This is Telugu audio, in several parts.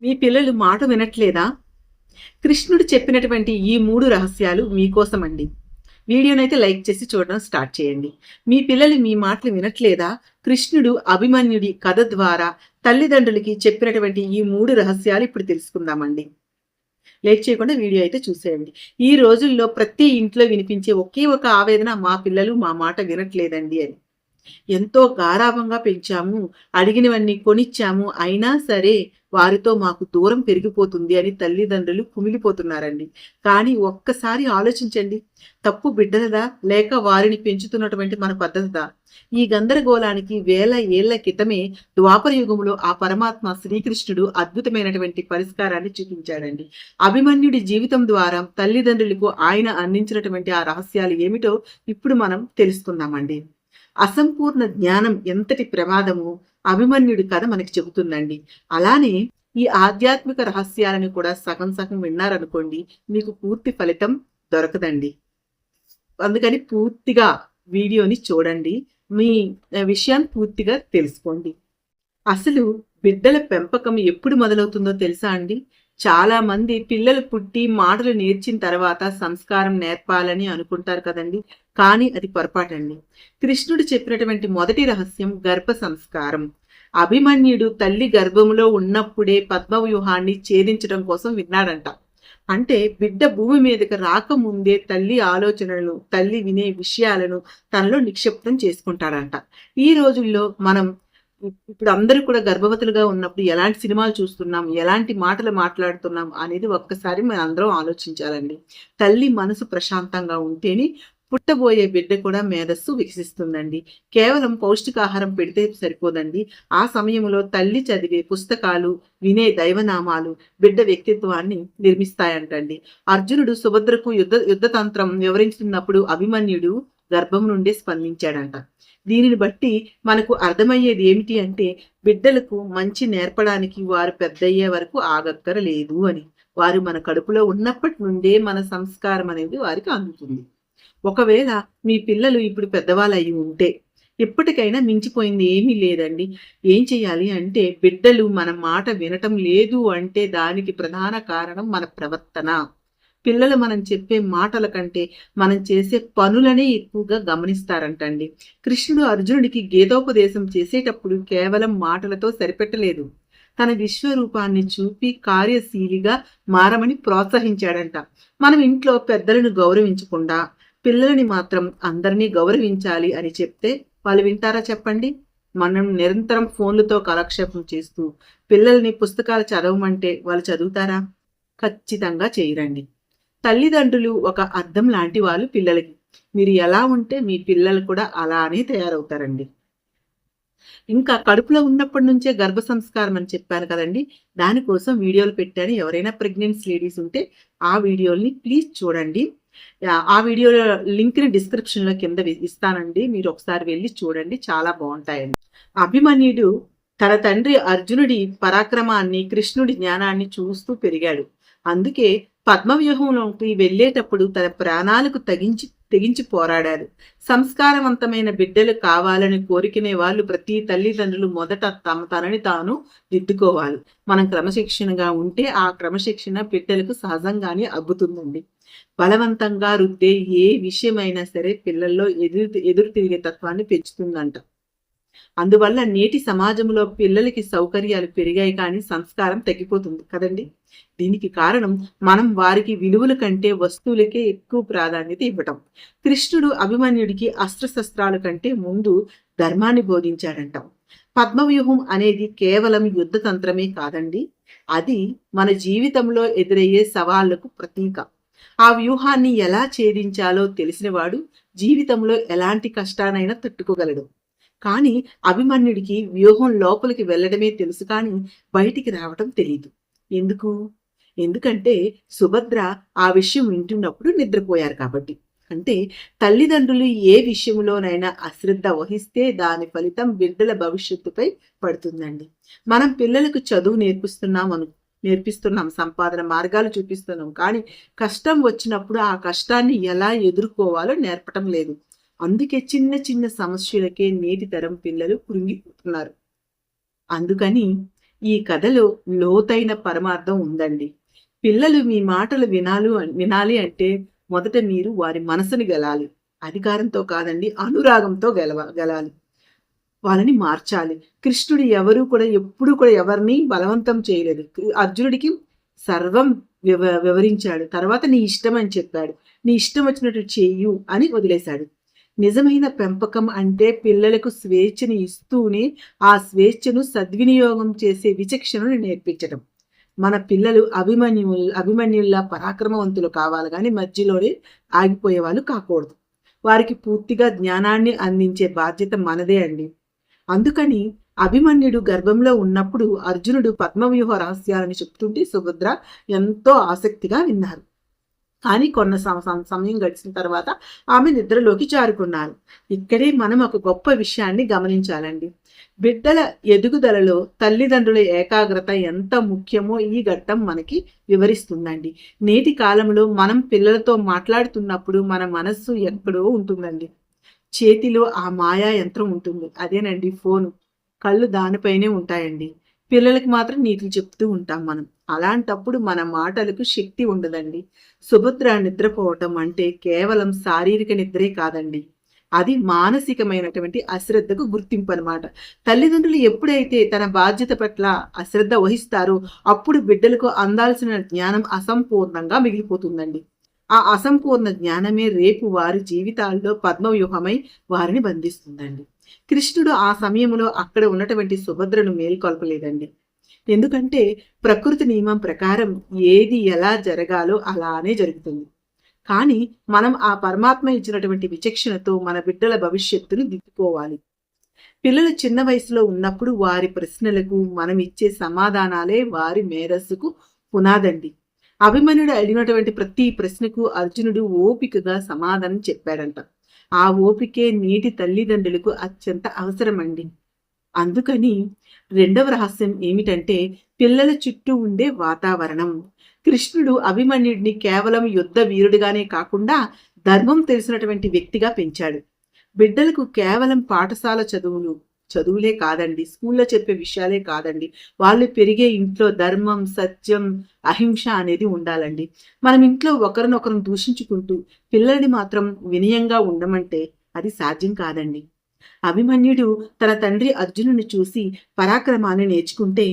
మీ పిల్లలు మాట వినట్లేదా? కృష్ణుడు చెప్పినటువంటి ఈ 3 రహస్యాలు మీకోసమండి. వీడియోనైతే లైక్ చేసి చూడడం స్టార్ట్ చేయండి. మీ పిల్లలు మీ మాటలు వినట్లేదా? కృష్ణుడు అభిమన్యుడి కథ ద్వారా తల్లిదండ్రులకి చెప్పినటువంటి ఈ 3 రహస్యాలు ఇప్పుడు తెలుసుకుందామండి. లేట్ చేయకుండా వీడియో అయితే చూసేయండి. ఈ రోజుల్లో ప్రతి ఇంట్లో వినిపించే ఒకే ఒక ఆవేదన మా పిల్లలు మా మాట వినట్లేదండి అని. ఎంతో గారాబంగా పెంచాము, అడిగినవన్నీ కొనిచ్చాము, అయినా సరే వారితో మాకు దూరం పెరిగిపోతుంది అని తల్లిదండ్రులు కుమిలిపోతున్నారండి. కానీ ఒక్కసారి ఆలోచించండి. తప్పు బిడ్డలదా? లేక వారిని పెంచుతున్నటువంటి మన పద్ధతిదా? ఈ గందరగోళానికి వేల ఏళ్ల క్రితమే ద్వాపర యుగంలో ఆ పరమాత్మ శ్రీకృష్ణుడు అద్భుతమైనటువంటి పరిష్కారాన్ని చూపించాడండి. అభిమన్యుడి జీవితం ద్వారా తల్లిదండ్రులకు ఆయన అందించినటువంటి ఆ రహస్యాలు ఏమిటో ఇప్పుడు మనం తెలుసుకుందామండి. అసంపూర్ణ జ్ఞానం ఎంతటి ప్రమాదమో అభిమన్యుడి కథ మనకి చెబుతుందండి. అలానే ఈ ఆధ్యాత్మిక రహస్యాలను కూడా సగం సగం విన్నారనుకోండి, మీకు పూర్తి ఫలితం దొరకదండి. అందుకని పూర్తిగా వీడియోని చూడండి. మీ విషయాన్ని పూర్తిగా తెలుసుకోండి. అసలు బిడ్డల పెంపకం ఎప్పుడు మొదలవుతుందో తెలుసా అండి? చాలా మంది పిల్లలు పుట్టి మాటలు నేర్చిన తర్వాత సంస్కారం నేర్పాలని అనుకుంటారు కదండి. కానీ అది పొరపాటండి. కృష్ణుడు చెప్పినటువంటి మొదటి రహస్యం గర్భ సంస్కారం. అభిమన్యుడు తల్లి గర్భంలో ఉన్నప్పుడే పద్మవ్యూహాన్ని ఛేదించడం కోసం విన్నాడంట. అంటే బిడ్డ భూమి మీదకి రాకముందే తల్లి ఆలోచనలను, తల్లి వినే విషయాలను తనలో నిక్షిప్తం చేసుకుంటాడంట. ఈ రోజుల్లో మనం ఇప్పుడు అందరూ కూడా గర్భవతులుగా ఉన్నప్పుడు ఎలాంటి సినిమాలు చూస్తున్నాం, ఎలాంటి మాటలు మాట్లాడుతున్నాం అనేది ఒక్కసారి మనం అందరం ఆలోచించాలండి. తల్లి మనసు ప్రశాంతంగా ఉంటేనే పుట్టబోయే బిడ్డ కూడా మేధస్సు వికసిస్తుందండి. కేవలం పౌష్టికాహారం పెడితే సరిపోదండి. ఆ సమయంలో తల్లి చదివే పుస్తకాలు, వినే దైవనామాలు బిడ్డ వ్యక్తిత్వాన్ని నిర్మిస్తాయంటండి. అర్జునుడు సుభద్రకు యుద్ధతంత్రం వివరించినప్పుడు అభిమన్యుడు గర్భం నుండి స్పందించాడంట. దీనిని బట్టి మనకు అర్థమయ్యేది ఏమిటి అంటే బిడ్డలకు మంచి నేర్పడానికి వారు పెద్దయ్యే వరకు ఆగక్కర లేదు అని. వారు మన కడుపులో ఉన్నప్పటి నుండే మన సంస్కారం అనేది వారికి అందుతుంది. ఒకవేళ మీ పిల్లలు ఇప్పుడు పెద్దవాళ్ళు అయి ఉంటే ఎప్పటికైనా మించిపోయింది ఏమీ లేదండి. ఏం చేయాలి అంటే బిడ్డలు మన మాట వినటం లేదు అంటే దానికి ప్రధాన కారణం మన ప్రవర్తన. పిల్లలు మనం చెప్పే మాటల కంటే మనం చేసే పనులనే ఎక్కువగా గమనిస్తారంటండి. కృష్ణుడు అర్జునుడికి గీతోపదేశం చేసేటప్పుడు కేవలం మాటలతో సరిపెట్టలేదు. తన విశ్వరూపాన్ని చూపి కార్యశీలిగా మారమని ప్రోత్సహించాడంట. మనం ఇంట్లో పెద్దలను గౌరవించకుండా పిల్లలని మాత్రం అందరినీ గౌరవించాలి అని చెప్తే వాళ్ళు వింటారా చెప్పండి? మనం నిరంతరం ఫోన్లతో కాలక్షేపం చేస్తూ పిల్లల్ని పుస్తకాలు చదవమంటే వాళ్ళు చదువుతారా? ఖచ్చితంగా చేయరండి. తల్లిదండ్రులు ఒక అద్దం లాంటి వాళ్ళు పిల్లలకి. మీరు ఎలా ఉంటే మీ పిల్లలు కూడా అలానే తయారవుతారండి. ఇంకా కడుపులో ఉన్నప్పటి నుంచే గర్భ సంస్కారం అని చెప్పాను కదండి. దానికోసం వీడియోలు పెట్టాను. ఎవరైనా ప్రెగ్నెంట్ లేడీస్ ఉంటే ఆ వీడియోల్ని ప్లీజ్ చూడండి. ఆ వీడియో లింక్ని డిస్క్రిప్షన్లో కింద ఇస్తానండి. మీరు ఒకసారి వెళ్ళి చూడండి, చాలా బాగుంటాయండి. అభిమన్యుడు తన తండ్రి అర్జునుడి పరాక్రమాన్ని, కృష్ణుడి జ్ఞానాన్ని చూస్తూ పెరిగాడు. అందుకే పద్మవ్యూహంలోకి వెళ్ళేటప్పుడు తన ప్రాణాలకు తెగించి పోరాడారు. సంస్కారవంతమైన బిడ్డలు కావాలని కోరుకునే వాళ్ళు ప్రతి తల్లిదండ్రులు మొదట తనని తాను దిద్దుకోవాలి. మనం క్రమశిక్షణగా ఉంటే ఆ క్రమశిక్షణ బిడ్డలకు సహజంగానే అబ్బుతుందండి. బలవంతంగా రుద్దే ఏ విషయమైనా సరే పిల్లల్లో ఎదురు తిరిగే తత్వాన్ని పెంచుతుందంట. అందువల్ల నేటి సమాజంలో పిల్లలకి సౌకర్యాలు పెరిగాయి కానీ సంస్కారం తగ్గిపోతుంది కదండి. దీనికి కారణం మనం వారికి విలువల కంటే వస్తువులకే ఎక్కువ ప్రాధాన్యత ఇవ్వటం. కృష్ణుడు అభిమన్యుడికి అస్త్రశస్త్రాల కంటే ముందు ధర్మాన్ని బోధించాడంట. పద్మవ్యూహం అనేది కేవలం యుద్ధ తంత్రమే కాదండి, అది మన జీవితంలో ఎదురయ్యే సవాళ్లకు ప్రతీక. ఆ వ్యూహాన్ని ఎలా ఛేదించాలో తెలిసినవాడు జీవితంలో ఎలాంటి కష్టానైనా తట్టుకోగలడు. కానీ అభిమన్యుడికి వ్యూహం లోపలికి వెళ్ళడమే తెలుసు కానీ బయటికి రావటం తెలియదు. ఎందుకు? ఎందుకంటే సుభద్ర ఆ విషయం వింటున్నప్పుడు నిద్రపోయారు కాబట్టి. అంటే తల్లిదండ్రులు ఏ విషయంలోనైనా అశ్రద్ధ వహిస్తే దాని ఫలితం బిడ్డల భవిష్యత్తుపై పడుతుందండి. మనం పిల్లలకు చదువు నేర్పిస్తున్నాం, సంపాదన మార్గాలు చూపిస్తున్నాం, కానీ కష్టం వచ్చినప్పుడు ఆ కష్టాన్ని ఎలా ఎదుర్కోవాలో నేర్పటం లేదు. అందుకే చిన్న చిన్న సమస్యలకే నేటి తరం పిల్లలు కృంగిపోతున్నారు. అందుకని ఈ కథలో లోతైన పరమార్థం ఉందండి. పిల్లలు మీ మాటలు వినాలి అంటే మొదట మీరు వారి మనసుని గెలాలి. అధికారంతో కాదండి, అనురాగంతో గెలాలి. వాళ్ళని మార్చాలి. కృష్ణుడు ఎప్పుడూ కూడా ఎవరిని బలవంతం చేయలేదు. అర్జునుడికి సర్వం వివరించాడు. తర్వాత నీ ఇష్టం అని చెప్పాడు. నీ ఇష్టం వచ్చినట్టు చెయ్యు అని వదిలేశాడు. నిజమైన పెంపకం అంటే పిల్లలకు స్వేచ్ఛని ఇస్తూనే ఆ స్వేచ్ఛను సద్వినియోగం చేసే విచక్షణను నేర్పించడం. మన పిల్లలు అభిమన్యుల్లా పరాక్రమవంతులు కావాలి కానీ మధ్యలోనే ఆగిపోయే వాళ్ళు కాకూడదు. వారికి పూర్తిగా జ్ఞానాన్ని అందించే బాధ్యత మనదే అండి. అందుకని అభిమన్యుడు గర్భంలో ఉన్నప్పుడు అర్జునుడు పద్మవ్యూహ రహస్యాలను చెప్తుంటే సుభద్ర ఎంతో ఆసక్తిగా విన్నారు. కానీ కొన్న సమయం గడిచిన తర్వాత ఆమె నిద్రలోకి జారుకున్నారు. ఇక్కడే మనం ఒక గొప్ప విషయాన్ని గమనించాలండి. బిడ్డల ఎదుగుదలలో తల్లిదండ్రుల ఏకాగ్రత ఎంత ముఖ్యమో ఈ ఘట్టం మనకి వివరిస్తుందండి. నేటి కాలంలో మనం పిల్లలతో మాట్లాడుతున్నప్పుడు మన మనస్సు ఎక్కడో ఉంటుందండి. చేతిలో ఆ మాయా యంత్రం ఉంటుంది, అదేనండి ఫోను. కళ్ళు దానిపైనే ఉంటాయండి. పిల్లలకి మాత్రం నీతులు చెప్తూ ఉంటాం మనం. అలాంటప్పుడు మన మాటలకు శక్తి ఉండదండి. సుభద్ర నిద్రపోవటం అంటే కేవలం శారీరక నిద్రే కాదండి, అది మానసికమైనటువంటి అశ్రద్ధకు గుర్తింపు అనమాట. తల్లిదండ్రులు ఎప్పుడైతే తన బాధ్యత పట్ల అశ్రద్ధ వహిస్తారో అప్పుడు బిడ్డలకు అందాల్సిన జ్ఞానం అసంపూర్ణంగా మిగిలిపోతుందండి. ఆ అసంపూర్ణ జ్ఞానమే రేపు వారి జీవితాల్లో పద్మవ్యూహమై వారిని బంధిస్తుందండి. కృష్ణుడు ఆ సమయంలో అక్కడ ఉన్నటువంటి సుభద్రను మేల్కొల్పలేదండి. ఎందుకంటే ప్రకృతి నియమం ప్రకారం ఏది ఎలా జరగాలో అలానే జరుగుతుంది. కానీ మనం ఆ పరమాత్మ ఇచ్చినటువంటి విచక్షణతో మన బిడ్డల భవిష్యత్తును దిద్దుకోవాలి. పిల్లలు చిన్న వయసులో ఉన్నప్పుడు వారి ప్రశ్నలకు మనం ఇచ్చే సమాధానాలే వారి మేధస్సుకు పునాదండి. అభిమన్యుడు అడిగినటువంటి ప్రతి ప్రశ్నకు అర్జునుడు ఓపికగా సమాధానం చెప్పాడంట. ఆ ఓపికే నేటి తల్లిదండ్రులకు అత్యంత అవసరమండి. అందుకని రెండవ రహస్యం ఏమిటంటే పిల్లల చుట్టూ ఉండే వాతావరణం. కృష్ణుడు అభిమన్యుడిని కేవలం యుద్ధ వీరుడిగానే కాకుండా ధర్మం తెలిసినటువంటి వ్యక్తిగా పెంచాడు. బిడ్డలకు కేవలం పాఠశాల చదువులే కాదండి, స్కూల్లో చెప్పే విషయాలే కాదండి, వాళ్ళు పెరిగే ఇంట్లో ధర్మం, సత్యం, అహింస అనేది ఉండాలండి. మనం ఇంట్లో ఒకరినొకరు దూషించుకుంటూ పిల్లల్ని మాత్రం వినయంగా ఉండమంటే అది సాధ్యం కాదండి. అభిమన్యుడు తన తండ్రి అర్జునుని చూసి పరాక్రమాన్ని నేర్చుకుంటే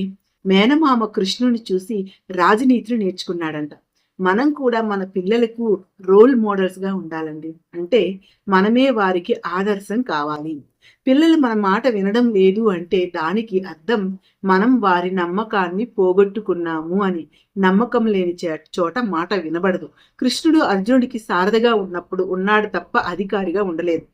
మేనమామ కృష్ణుని చూసి రాజనీతిని నేర్చుకున్నాడంట. మనం కూడా మన పిల్లలకు రోల్ మోడల్స్గా ఉండాలండి. అంటే మనమే వారికి ఆదర్శం కావాలి. పిల్లలు మన మాట వినడం లేదు అంటే దానికి అర్థం మనం వారి నమ్మకాన్ని పోగొట్టుకున్నాము అని. నమ్మకం లేని చోట మాట వినబడదు. కృష్ణుడు అర్జునుడికి సారథిగా ఉన్నాడు తప్ప అధికారిగా ఉండలేదు.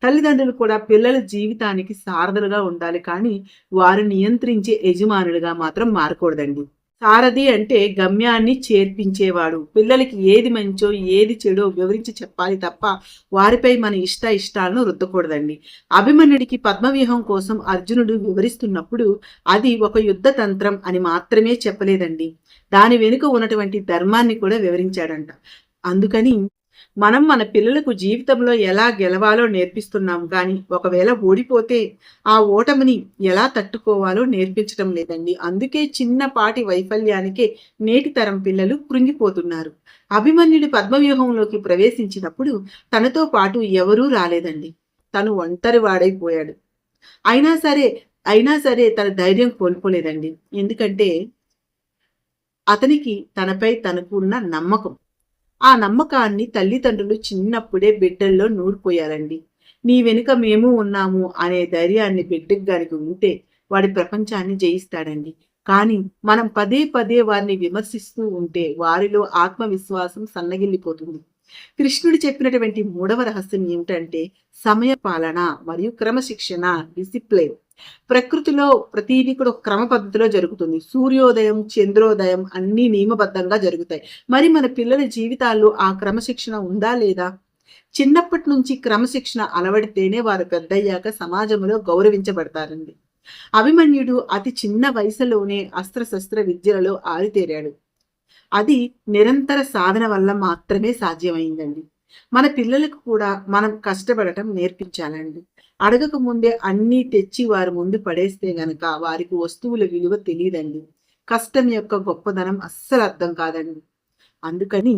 తల్లిదండ్రులు కూడా పిల్లల జీవితానికి సారథులుగా ఉండాలి కానీ వారు నియంత్రించే యజమానులుగా మాత్రం మారకూడదండి. సారథి అంటే గమ్యాన్ని చేర్పించేవాడు. పిల్లలకి ఏది మంచో ఏది చెడో వివరించి చెప్పాలి తప్ప వారిపై మన ఇష్టాలను రుద్దకూడదండి. అభిమన్యుడికి పద్మవ్యూహం కోసం అర్జునుడు వివరిస్తున్నప్పుడు అది ఒక యుద్ధ తంత్రం అని మాత్రమే చెప్పలేదండి, దాని వెనుక ఉన్నటువంటి ధర్మాన్ని కూడా వివరించాడంట. అందుకని మనం మన పిల్లలకు జీవితంలో ఎలా గెలవాలో నేర్పిస్తున్నాం కానీ ఒకవేళ ఓడిపోతే ఆ ఓటమిని ఎలా తట్టుకోవాలో నేర్పించడం లేదండి. అందుకే చిన్నపాటి వైఫల్యానికే నేటి తరం పిల్లలు కృంగిపోతున్నారు. అభిమన్యుడి పద్మవ్యూహంలోకి ప్రవేశించినప్పుడు తనతో పాటు ఎవరూ రాలేదండి. తను ఒంటరి వాడైపోయాడు. అయినా సరే తన ధైర్యం కోల్పోలేదండి. ఎందుకంటే అతనికి తనపై తనకున్న నమ్మకం. ఆ నమ్మకాన్ని తల్లిదండ్రులు చిన్నప్పుడే బిడ్డల్లో నూరిపోయారండి. నీ వెనుక మేము ఉన్నాము అనే ధైర్యాన్ని బిడ్డకు గారికి ఉంటే వాడి ప్రపంచాన్ని జయిస్తాడండి. కానీ మనం పదే పదే వారిని విమర్శిస్తూ ఉంటే వారిలో ఆత్మవిశ్వాసం సన్నగిల్లిపోతుంది. కృష్ణుడు చెప్పినటువంటి మూడవ రహస్యం ఏమిటంటే సమయ పాలన మరియు క్రమశిక్షణ, డిసిప్లిన్. ప్రకృతిలో ప్రతిదీ కూడా క్రమ పద్ధతిలో జరుగుతుంది. సూర్యోదయం, చంద్రోదయం అన్ని నియమబద్ధంగా జరుగుతాయి. మరి మన పిల్లల జీవితాల్లో ఆ క్రమశిక్షణ ఉందా లేదా? చిన్నప్పటి నుంచి క్రమశిక్షణ అలవడితేనే వారు పెద్దయ్యాక సమాజంలో గౌరవించబడతారండి. అభిమన్యుడు అతి చిన్న వయసులోనే అస్త్రశస్త్ర విద్యలలో ఆరితేరాడు. అది నిరంతర సాధన వల్ల మాత్రమే సాధ్యమైందండి. మన పిల్లలకు కూడా మనం కష్టపడటం నేర్పించాలండి. అడగక ముందే అన్నీ తెచ్చి వారి ముందు పడేస్తే గనక వారికి వస్తువుల విలువ తెలియదండి. కష్టం యొక్క గొప్పదనం అస్సలు అర్థం కాదండి. అందుకని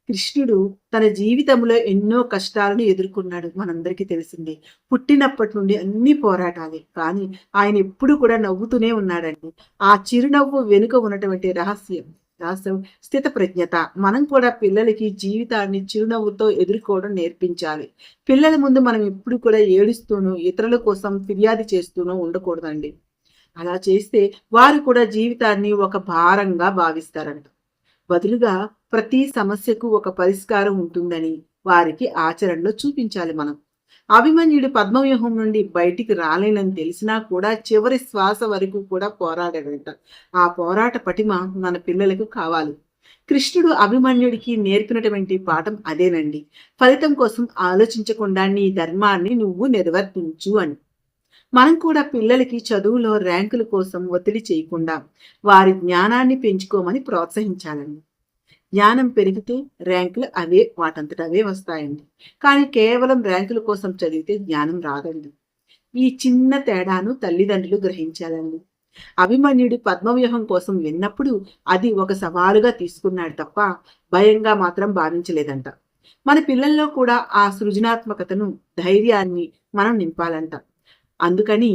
కృష్ణుడు తన జీవితంలో ఎన్నో కష్టాలను ఎదుర్కొన్నాడు. మనందరికీ తెలిసిందే. పుట్టినప్పటి నుండి అన్ని పోరాటాలే. కానీ ఆయన ఎప్పుడు కూడా నవ్వుతూనే ఉన్నాడండి. ఆ చిరునవ్వు వెనుక ఉన్నటువంటి రహస్యం స్థితప్రజ్ఞత. మనం కూడా పిల్లలకి జీవితాన్ని చిరునవ్వుతో ఎదుర్కోవడం నేర్పించాలి. పిల్లల ముందు మనం ఎప్పుడు కూడా ఏడుస్తూనూ, ఇతరుల కోసం ఫిర్యాదు చేస్తూనూ ఉండకూడదండి. అలా చేస్తే వారు కూడా జీవితాన్ని ఒక భారంగా భావిస్తారంట. బదులుగా ప్రతి సమస్యకు ఒక పరిష్కారం ఉంటుందని వారికి ఆచరణలో చూపించాలి మనం. అభిమన్యుడు పద్మవ్యూహం నుండి బయటికి రాలేనని తెలిసినా కూడా చివరి శ్వాస వరకు కూడా పోరాడాడంట. ఆ పోరాట పటిమ మన పిల్లలకు కావాలి. కృష్ణుడు అభిమన్యుడికి నేర్పినటువంటి పాఠం అదేనండి. ఫలితం కోసం ఆలోచించకుండా నీ ధర్మాన్ని నువ్వు నిర్వర్తించు అని. మనం కూడా పిల్లలకి చదువులో ర్యాంకుల కోసం ఒత్తిడి చేయకుండా వారి జ్ఞానాన్ని పెంచుకోమని ప్రోత్సహించాలండి. జ్ఞానం పెరిగితే ర్యాంకులు వాటంతట అవే వస్తాయండి. కానీ కేవలం ర్యాంకుల కోసం చదివితే జ్ఞానం రాదండి. ఈ చిన్న తేడాను తల్లిదండ్రులు గ్రహించాలండి. అభిమన్యుడు పద్మవ్యూహం కోసం విన్నప్పుడు అది ఒక సవాలుగా తీసుకున్నాడు తప్ప భయంగా మాత్రం భావించలేదంట. మన పిల్లల్లో కూడా ఆ సృజనాత్మకతను, ధైర్యాన్ని మనం నింపాలంట. అందుకని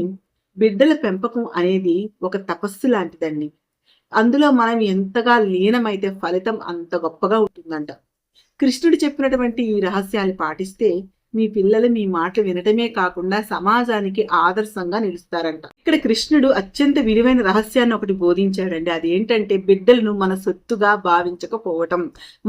బిడ్డల పెంపకం అనేది ఒక తపస్సు లాంటిదండి. అందులో మనం ఎంతగా లీనమైతే ఫలితం అంత గొప్పగా ఉంటుందంట. కృష్ణుడు చెప్పినటువంటి ఈ రహస్యాలు పాటిస్తే మీ పిల్లలు మీ మాటలు వినటమే కాకుండా సమాజానికి ఆదర్శంగా నిలుస్తారంట. ఇక్కడ కృష్ణుడు అత్యంత విలువైన రహస్యాన్ని ఒకటి బోధించాడండి. అదేంటంటే బిడ్డలను మన సొత్తుగా భావించకపోవటం.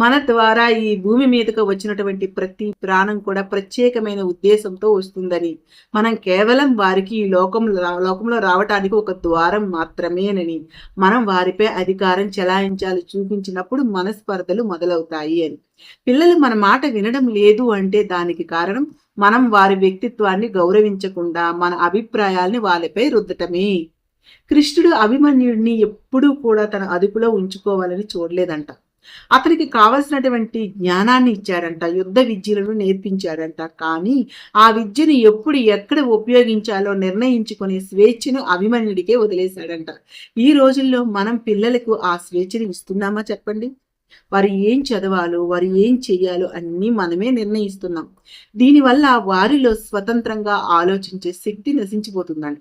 మన ద్వారా ఈ భూమి మీదకు వచ్చినటువంటి ప్రతి ప్రాణం కూడా ప్రత్యేకమైన ఉద్దేశంతో వస్తుందని, మనం కేవలం వారికి ఈ లోకంలో రావటానికి ఒక ద్వారం మాత్రమేనని, మనం వారిపై అధికారం చెలాయించాలి చూపించినప్పుడు మనస్పర్ధలు మొదలవుతాయి అని. పిల్లలు మన మాట వినడం లేదు అంటే దానికి కారణం మనం వారి వ్యక్తిత్వాన్ని గౌరవించకుండా మన అభిప్రాయాల్ని వాళ్ళపై రుద్దటమే. కృష్ణుడు అభిమన్యుడిని ఎప్పుడూ కూడా తన అదుపులో ఉంచుకోవాలని చూడలేదంట. అతనికి కావలసినటువంటి జ్ఞానాన్ని ఇచ్చాడంట, యుద్ధ విద్యలను నేర్పించాడంట. కానీ ఆ విద్యను ఎప్పుడు ఎక్కడ ఉపయోగించాలో నిర్ణయించుకునే స్వేచ్ఛను అభిమన్యుడికే వదిలేశాడంట. ఈ రోజుల్లో మనం పిల్లలకు ఆ స్వేచ్ఛను ఇస్తున్నామా చెప్పండి? వారు ఏం చదవాలో, వారు ఏం చెయ్యాలో అన్నీ మనమే నిర్ణయిస్తున్నాం. దీనివల్ల వారిలో స్వతంత్రంగా ఆలోచించే శక్తి నశించిపోతుందంట.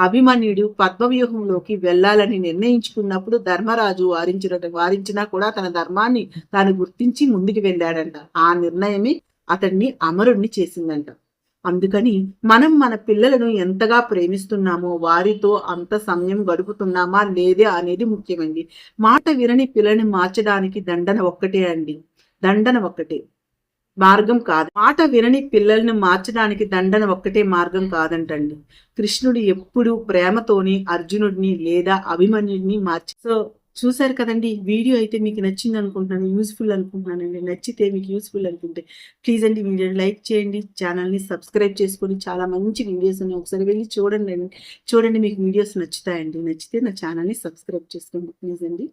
అభిమన్యుడు పద్మవ్యూహంలోకి వెళ్ళాలని నిర్ణయించుకున్నప్పుడు ధర్మరాజు వారించినా కూడా తన ధర్మాన్ని తాను గుర్తించి ముందుకు వెళ్ళాడంట. ఆ నిర్ణయమే అతన్ని అమరుణ్ణి చేసిందంట. అందుకని మనం మన పిల్లలను ఎంతగా ప్రేమిస్తున్నామో వారితో అంత సమయం గడుపుతున్నామా లేదే అనేది ముఖ్యమండి. మాట వినని పిల్లని మార్చడానికి దండన ఒక్కటే అండి. దండన ఒక్కటే మార్గం కాదు. మాట వినని పిల్లల్ని మార్చడానికి దండన ఒక్కటే మార్గం కాదంటండి. కృష్ణుడు ఎప్పుడు ప్రేమతోని అర్జునుడిని లేదా అభిమన్యుడిని సో చూశారు కదండి. వీడియో అయితే మీకు నచ్చింది అనుకుంటున్నాను, యూస్ఫుల్ అనుకుంటున్నానండి. నచ్చితే మీకు యూస్ఫుల్ అనుకుంటే ప్లీజ్ అండి వీడియోని లైక్ చేయండి, ఛానల్ని సబ్స్క్రైబ్ చేసుకొని చాలా మంచి వీడియోస్ ఉన్నాయి ఒకసారి వెళ్ళి చూడండి. మీకు వీడియోస్ నచ్చుతాయండి. నచ్చితే నా ఛానల్ని సబ్స్క్రైబ్ చేసుకోండి ప్లీజ్ అండి.